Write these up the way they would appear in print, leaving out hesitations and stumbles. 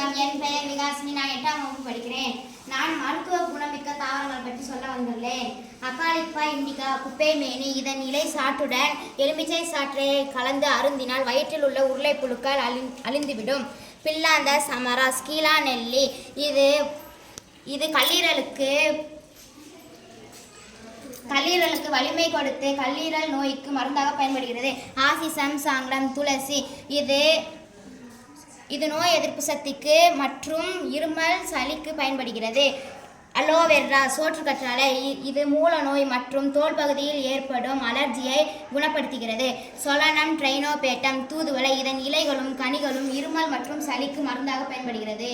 வணக்கம். என் பெயர் விகாசினி. நான் 8ஆம் வகுப்பு படிக்கிறேன். நான் மருத்துவ குணமிக்க தாவரங்கள் பற்றி சொல்ல வந்துள்ளேன். அகாலிப்பா இண்டிகா குப்பைமேனி. இதன் இலை சாற்றுடன் எலுமிச்சை சாற்றை கலந்து அருந்தினால் வயிற்றில் உள்ள உருளை புழுக்கள் அழிந்துவிடும். பில்லாந்த சமரா ஸ்கீலா நெல்லி. இது கல்லீரலுக்கு வலிமை கொடுத்து கல்லீரல் நோய்க்கு மருந்தாக பயன்படுகிறது. ஆசிசம் சாங்கடம் துளசி. இது நோய் எதிர்ப்பு சக்திக்கு மற்றும் இருமல் சளிக்கு பயன்படுகிறது. அலோவெரா சோற்றுக்கற்றாழை. இது மூல நோய் மற்றும் தோல் பகுதியில் ஏற்படும் அலர்ஜியை குணப்படுத்துகிறது. சொலனம் ட்ரைனோபேட்டம் தூதுவளை. இதன் இலைகளும் கனிகளும் இருமல் மற்றும் சளிக்கு மருந்தாக பயன்படுகிறது.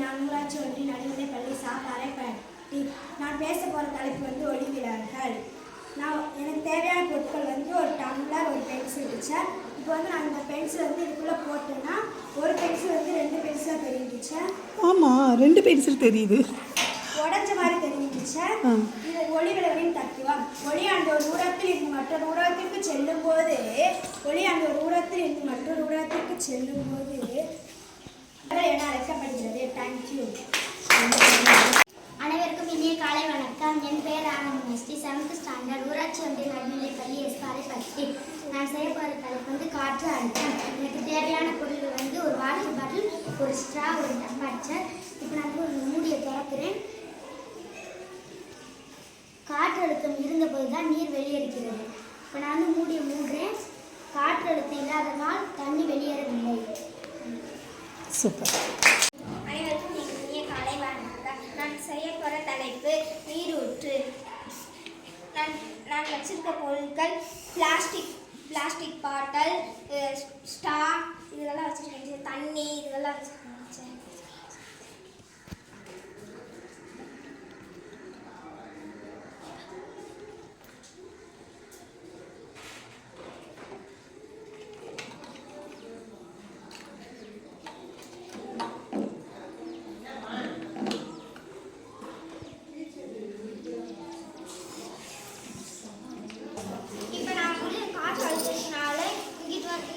நான் ஊராட்சி ஒன்றிய நடுநிலைப்பள்ளி சாப்பாறைப்பட்டி. நான் பேச போகிற தலைப்பு ஒளிவிலகல். எனக்கு தேவையான பொருட்கள் ஒரு டம்ளர், ஒரு பென்சில் டீச்சர். இப்போ நான் இந்த பென்சில் இதுக்குள்ளே போட்டேன்னா ஒரு பென்சில் 2 பென்சிலாக தெரிஞ்சிச்சு. ஆமாம், 2 பென்சில் தெரியுது. உடஞ்ச மாதிரி தெரிஞ்சிச்சு. இது ஒளிவிலகலின் தத்துவம். ஒளி அந்த ஒரு ஊடகத்தில் இருந்து மற்றொரு ஊடகத்திற்கு செல்லும் போது என அழைக்கப்படுகிறது. தேங்க்யூ. அனைவருக்கும் இனிய காலை வணக்கம். என் பெயர் ஆனந்தி. 7th ஸ்டாண்டர்ட் ஊராட்சி ஒன்றிய நடுநிலைப்பள்ளி எஸ்பாறைப்பட்டி. நான் செய்ய போகிற தலைப்பு காற்று அழுத்தம். எனக்கு தேவையான பொருட்கள் ஒரு வாட்டர் பாட்டில், ஒரு ஸ்ட்ரா, ஒரு டம்ளர். இப்போ நான் ஒரு மூடியை திறக்கிறேன். காற்றழுத்தம் இருந்தபோது தான் நீர் வெளியேறுகிறது. இப்போ நான் மூடியை மூடுறேன். காற்றழுத்தம் இல்லாததால் தண்ணி வெளியேறவில்லை. சூப்பர். அனைவருக்கும் இனிய காலை வணக்கம். நான் செய்ய போகிற தலைப்பு நீரூற்று. நான் வச்சிருக்க பொருட்கள் பிளாஸ்டிக் பாட்டில், ஸ்டா, இதெல்லாம் வச்சுருக்கேன். தண்ணி இதெல்லாம் வச்சுருக்கேன்.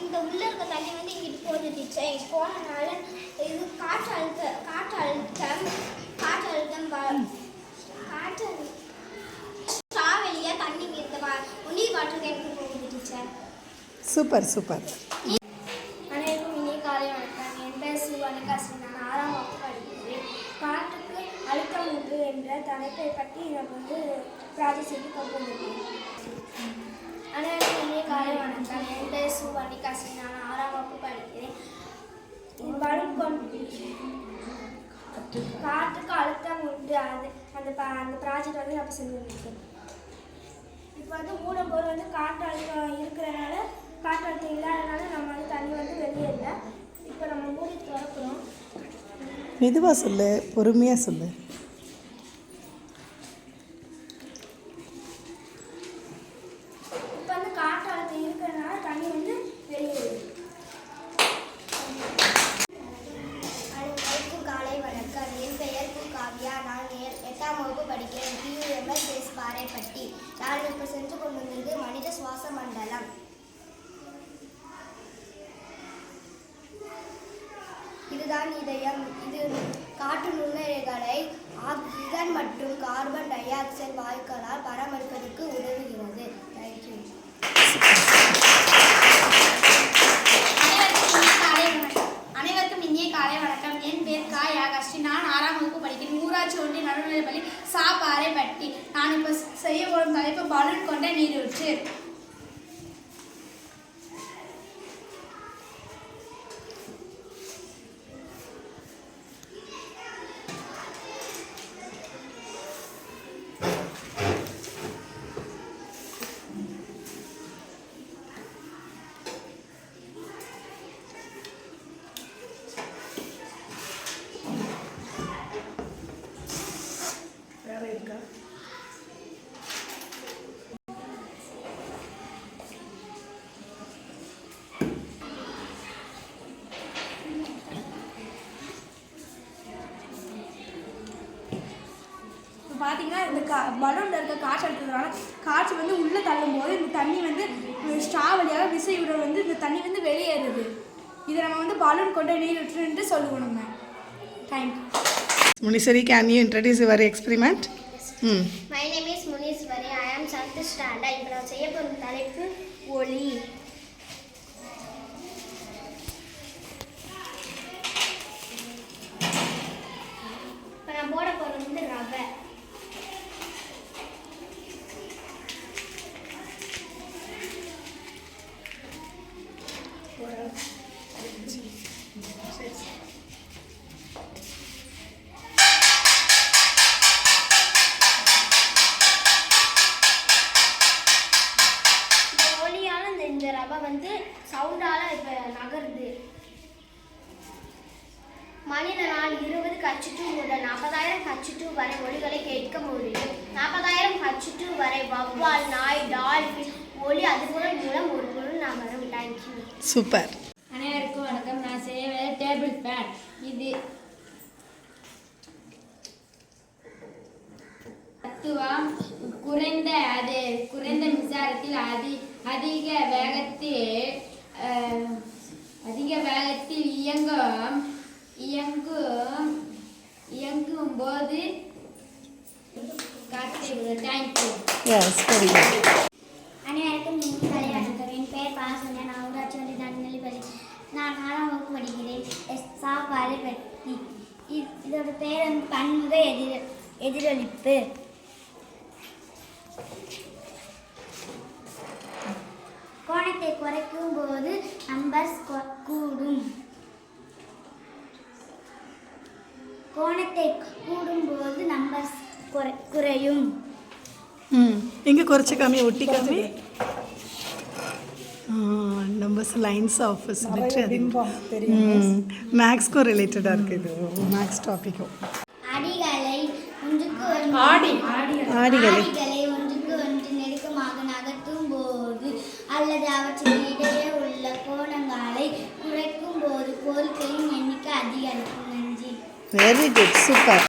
இந்த உள்ள இருக்க தண்ணி இங்கிட்டு போட்டுச்சு. போனனால இது காற்றழுத்தம் வெளியே தண்ணி நீர் வாட்டர் கேட்டு போட்டுச்சு. சூப்பர். அனைவருக்கும் இனிய காலை வணக்கம். என் பேர் சுவனிகாசி. நான் 6ஆம் வகுப்பு படிக்கிறேன். காற்றுக்கு அழுத்தம் உண்டு என்ற தலைப்பை பற்றி நம்ம ப்ராஜெக்ட் செய்து கொண்டு வந்திருக்கேன். அனைவருக்கும் இனிய காலை வணக்கம். என் பேர் சுவனிகாசி. நான் 6ஆம் வகுப்பு படிக்கிறேன். காற்றுக்கு அழுத்தம் உண்டு அந்த ப்ராஜெக்ட் நம்ம செஞ்சுருக்கோம். இப்போ மூலம் பொருள் காற்று அழுத்தம் இருக்கிறனால, காற்று அழுத்தம் இல்லாதனால நம்ம தண்ணி வெளியேறல. இப்போ நம்ம மூடி திறக்கிறோம். மெதுவாக சொல்லு, பொறுமையாக சொல்லு. இப்போ காற்று அழுத்தம் இருக்கிறனால தண்ணி வெளியேறுது. அனைவருக்கும் காலை வணக்கம். என் பெயர் காவ்யா. நான் 8ஆம் வகுப்பு படிக்கிறேன். PUMS எஸ்பாறைப்பட்டி. நான் இப்போ சென்று கொண்டு வந்தது மனித சுவாச மண்டலம். இதுதான் இதயம். இது காற்று நுண்ணுயிரிகளை ஆக்சிஜன் மற்றும் கார்பன் டை ஆக்சைடு வாயுக்களால் பராமரிப்பதற்கு உதவுகிறது. தேங்க்யூ. அனைவருக்கும் இனிய காலை வணக்கம். என் பேர் யாகாஸ்ரீ. நான் 6ஆம் வகுப்பு படிக்கிறேன். ஊராட்சி ஒன்றிய நடுநிலைப்பள்ளி சாப்பாறைப்பட்டி. நான் இப்போ செய்ய போகும் தலைப்பு பலூன் கொண்ட நீரூற்று. பார்த்தீங்கன்னா இந்த பலூனில் இருக்க காற்று எடுத்ததுனால காற்று உள்ளே தள்ளும்போது இந்த தண்ணி ஸ்ட்ரா வழியாக விசையுடன் இந்த தண்ணி வெளியேறுது. இதை நம்ம வந்து பலூன் கொண்டு நீர் விட்டுருன்ட்டு சொல்லுவோம் நம்ம. Thank you. Muniswari, can you introduce your experiment? My name is Muniswari. I am 7th standard. இப்போ நான் செய்ய போகிற தலைப்பு ஒளி. இப்போ நான் போட போகிறது வந்து ரவை. இந்த ரவை வந்து சவுண்டால இப்போ நகருது. மனிதனால் 20 H2 முதல் 40,000 H2 வரை ஒலிகளை கேட்க முடியும். 40,000 H2 வரை வவ்வால், நாய், டால்பின் ஒலி அதிர்வுகள் மூலம் ஒரு பொருள் நகரும். தேங்க்யூ. சூப்பர். அனைவருக்கும் வணக்கம். நான் செய்வது டேபிள் ஃபேன். இது தத்துவம் குறைந்த மின்சாரத்தில் அதிக வேகத்தில் இயங்கும் போது காற்று. தேங்க்யூ. Yes, very good. அனைவருக்கும் கலை வணக்கம். என் பெயர் பாசன்யா. நான் ஊராட்சி ஒன்றிய நடுநிலை பள்ளி. நான் 4ஆம் வகுப்பு படிக்கிறேன். சாப்பாடு பற்றி இதோட பேர் வந்து பன்முக எதிரொலிப்பு. கோணத்தை குறைக்கும் போது நம்பர்ஸ் கூடும். கோணத்தை கூடும்போது நம்பர்ஸ் குறையும். எங்கே குறைச்சி காமி, ஒட்டி காமி. நம்பர்ஸ் லைன்ஸ் ஆஃப் சிமெட்ரி அது மேக்ஸ்க்கும் ரிலேட்டடாக இருக்குது. இது மேக்ஸ் டாப்பிக்கும். ஆடிகளை ஒன்றுக்கு ஆடிகளை ஒன்றுக்கு ஒன்று நெருக்கமாக நகர்த்தும் போது அல்லது அவற்றின் இடையே உள்ள கோணங்களை குறைக்கும் போது பொருட்களின் எண்ணிக்கை அதிகரிக்கும். நன்றி. Very good, super.